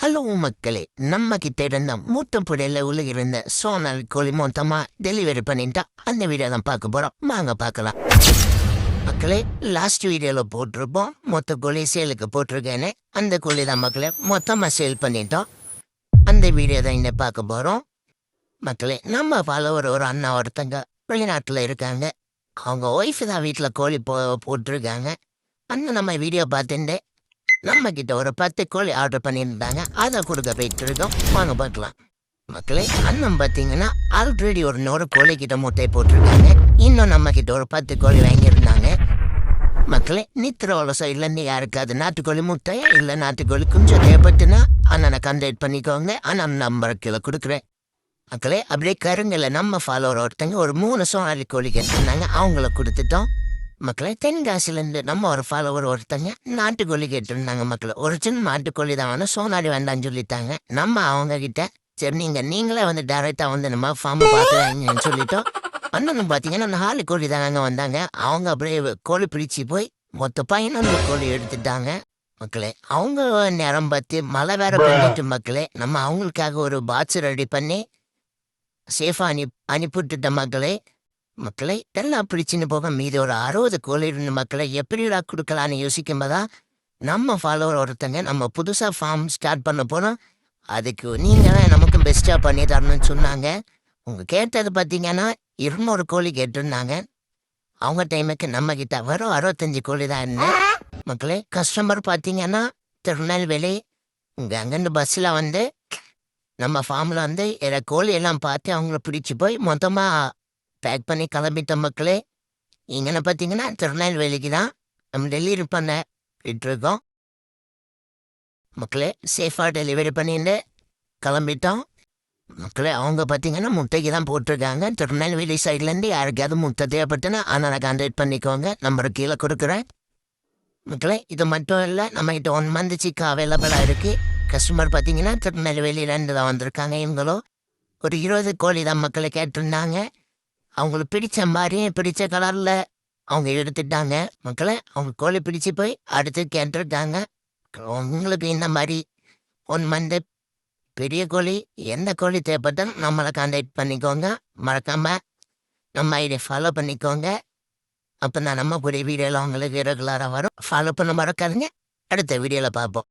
Hello மக்களே, நம்ம கிட்ட இருந்த மூட்டப்புடையில உலகிருந்த சோனல் கோழி மொத்தமா டெலிவரி பண்ணிட்டா அந்த வீடியோ தான் பார்க்க போறோம். வாங்க பார்க்கலாம். மக்களே, லாஸ்ட் வீடியோல போட்டிருப்போம் மொத்த கோழி சேலுக்கு போட்டிருக்கேன்னு. அந்த கோழி தான் மக்களே மொத்தமா சேல் பண்ணிட்டோம். அந்த வீடியோ தான் இன்னும் பார்க்க போறோம். மக்களே, நம்ம ஃபாலோவர் ஒரு அண்ணா ஒருத்தங்க வெளிநாட்டுல இருக்காங்க. அவங்க ஒய்ஃப் தான் வீட்டில் கோழி போட்டிருக்காங்க. அண்ணன் நம்ம வீடியோ பார்த்துட்டு நம்ம கிட்ட ஒரு 10 கோழி ஆர்டர் பண்ணியிருந்தாங்க. அதை கொடுக்க போயிட்டு இருக்கோம். வாங்க பார்க்கலாம். மக்களே, அண்ணன் பார்த்தீங்கன்னா ஆல்ரெடி ஒரு 100 கோழி கிட்ட முட்டையை போட்டிருக்காங்க. இன்னும் நம்ம கிட்ட ஒரு 10 கோழி வாங்கியிருந்தாங்க. மக்களே, நித்திரோல சைட்லேருந்து யாருக்காது நாட்டுக்கோழி முட்டையா இல்லை நாட்டுக்கோழி கொஞ்சம் தேவைப்பட்டுனா அண்ணனை கான்டாக்ட் பண்ணிக்கோங்க. அண்ணன் நம்பர் கீழே கொடுக்குறேன். மக்களே, அப்படியே கருங்கல்ல நம்ம ஃபாலோவர் ஒருத்தங்க ஒரு 3 சோனாலி கோழி கேட்டிருந்தாங்க. அவங்கள கொடுத்துட்டோம். மக்களை, தென்காசிலேருந்து நம்ம ஒரு ஃபாலோவர் ஒருத்தங்க நாட்டுக்கோழி கேட்டிருந்தாங்க. மக்களை, ஒரிஜினல் நாட்டுக்கோழி தான் வேணும், சோனாடி வேண்டாம்னு சொல்லிட்டாங்க. நம்ம அவங்க கிட்ட சரி நீங்களே வந்து டைரெக்டாக வந்து நம்ம ஃபார்மை பார்த்துன்னு சொல்லிட்டோம். அண்ணன் பார்த்தீங்கன்னா 4 கோழி தாங்க வந்தாங்க. அவங்க அப்படியே கோழி பிடிச்சி போய் மொத்த 11 கோழி எடுத்துட்டாங்க. மக்களே, அவங்க நேரம் பார்த்து மழை வேற பண்ணிட்டு மக்களே, நம்ம அவங்களுக்காக ஒரு பாக்ஸ் ரெடி பண்ணி சேஃபாக அனுப்பிவிட்டுட்ட மக்களே. மக்களை எல்லாம் பிடிச்சின்னு போக மீதி ஒரு 60 கோழி இருந்த மக்களை எப்படிடா கொடுக்கலான்னு யோசிக்கும்போதான் நம்ம ஃபாலோவர் ஒருத்தங்க நம்ம புதுசாக ஃபார்ம் ஸ்டார்ட் பண்ண போகிறோம். அதுக்கு நீங்கள் தான் நமக்கு பெஸ்ட்டாக பண்ணி தரணும்னு சொன்னாங்க. உங்கள் கேட்டது பார்த்தீங்கன்னா 200 கோழி கேட்டிருந்தாங்க. அவங்க டைமுக்கு நம்மக்கிட்ட வரும் 65 கோழி தான் இருந்தேன். மக்களே, கஸ்டமர் பார்த்தீங்கன்னா திருநெல்வேலி இங்கே அங்கேருந்து பஸ்ஸில் வந்து நம்ம ஃபார்மில் வந்து கோழி எல்லாம் பார்த்து அவங்கள பிடிச்சி போய் மொத்தமாக பேக் பண்ணி கிளம்பிட்ட மக்களே. இங்கே பார்த்தீங்கன்னா திருநெல்வேலிக்கு தான் நம்ம டெலிவரி பண்ண விட்டுருக்கோம். மக்களே, சேஃபாக டெலிவரி பண்ணிட்டு கிளம்பிட்டோம். மக்களே, அவங்க பார்த்தீங்கன்னா முட்டைக்கு தான் போட்டிருக்காங்க. திருநெல்வேலி சைட்லேருந்து யாருக்காவது முட்டை தேவைப்பட்டுன்னா அதனால் கான்டாக்ட் பண்ணிக்கோங்க. நம்பர் கீழே கொடுக்குறேன். மக்களே, இது மட்டும் இல்லை, நம்மகிட்ட 1 மந்த் சிக்கு அவைலபிளாக இருக்குது. கஸ்டமர் பார்த்தீங்கன்னா திருநெல்வேலியிலேருந்து தான் வந்திருக்காங்க. இவங்களும் ஒரு 20 கோழி தான் மக்களை கேட்டிருந்தாங்க. அவங்களுக்கு பிடிச்ச மாதிரி பிடிச்ச கலரில் அவங்க எடுத்துட்டாங்க. மக்களை, அவங்க கோழி பிடிச்சி போய் அடுத்து கேட்டிருக்காங்க. உங்களுக்கு இந்த மாதிரி 1 மந்த் பெரிய கோழி எந்த கோழி தேவைப்பட்டாலும் நம்மளை கான்டாக்ட் பண்ணிக்கோங்க. மறக்காமல் நம்ம இதை ஃபாலோ பண்ணிக்கோங்க. அப்போ தான் நம்ம புதிய வீடியோவில் அவங்களுக்கு ரெகுலராக வரும். ஃபாலோ பண்ண மறக்காதுங்க. அடுத்த வீடியோவில் பார்ப்போம்.